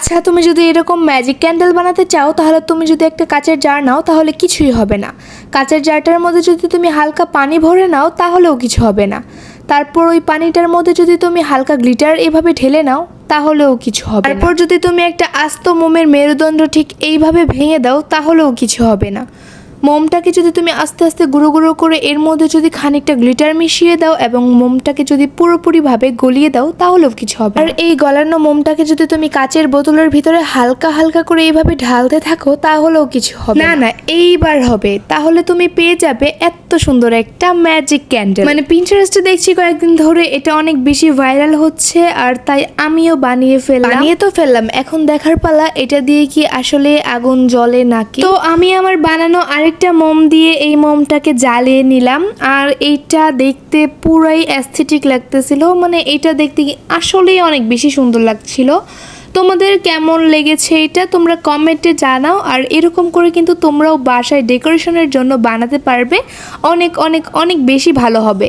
আচ্ছা, তুমি যদি এরকম ম্যাজিক ক্যান্ডেল বানাতে চাও তাহলে তুমি যদি একটা কাচের জার নাও তাহলে কিছুই হবে না। কাচের জারটার মধ্যে যদি তুমি হালকা পানি ভরে নাও তাহলেও কিছু হবে না। তারপর ওই পানিটার মধ্যে যদি তুমি হালকা গ্লিটার এভাবে ঢেলে নাও তাহলেও কিছু হবে না। তারপর যদি তুমি একটা আস্ত মোমের মেরুদণ্ড ঠিক এইভাবে ভেঙে দাও তাহলেও কিছু হবে না। মোমটাকে যদি তুমি আস্তে আস্তে গুঁড়ো গুঁড়ো করে এর মধ্যে যদি খানিকটা গ্লিটার মিশিয়ে দাও এবং মোমটাকে যদি পুরোপুরিভাবে গলিয়ে দাও তাহলেও কিছু হবে। আর এই গলানো মোমটাকে যদি তুমি কাচের বোতলের ভিতরে হালকা হালকা করে এইভাবে ঢালতে থাকো তাহলেও কিছু হবে না। না, এইবার হবে। তাহলে তুমি পেয়ে যাবে এত সুন্দর একটা ম্যাজিক ক্যান্ডেল। মানে পিন্টারেস্টে দেখছি কয়েকদিন ধরে এটা অনেক বেশি ভাইরাল হচ্ছে, আর তাই আমিও বানিয়ে ফেললাম। এখন দেখার পালা এটা দিয়ে কি আসলে আগুন জ্বলে নাকি। তো আমি আমার বানানো আরেকটা মোম দিয়ে এই মোমটাকে জ্বালিয়ে নিলাম, আর এইটা দেখতে পুরাই অ্যাস্থেটিক লাগতেছিল। মানে এটা দেখতে আসলেই অনেক বেশি সুন্দর লাগছিল। তোমাদের কেমন লেগেছে এটা তোমরা কমেন্টে জানাও। আর এরকম করে কিন্তু তোমরাও বাসায় ডেকোরেশনের জন্য বানাতে পারবে, অনেক অনেক অনেক বেশি ভালো হবে।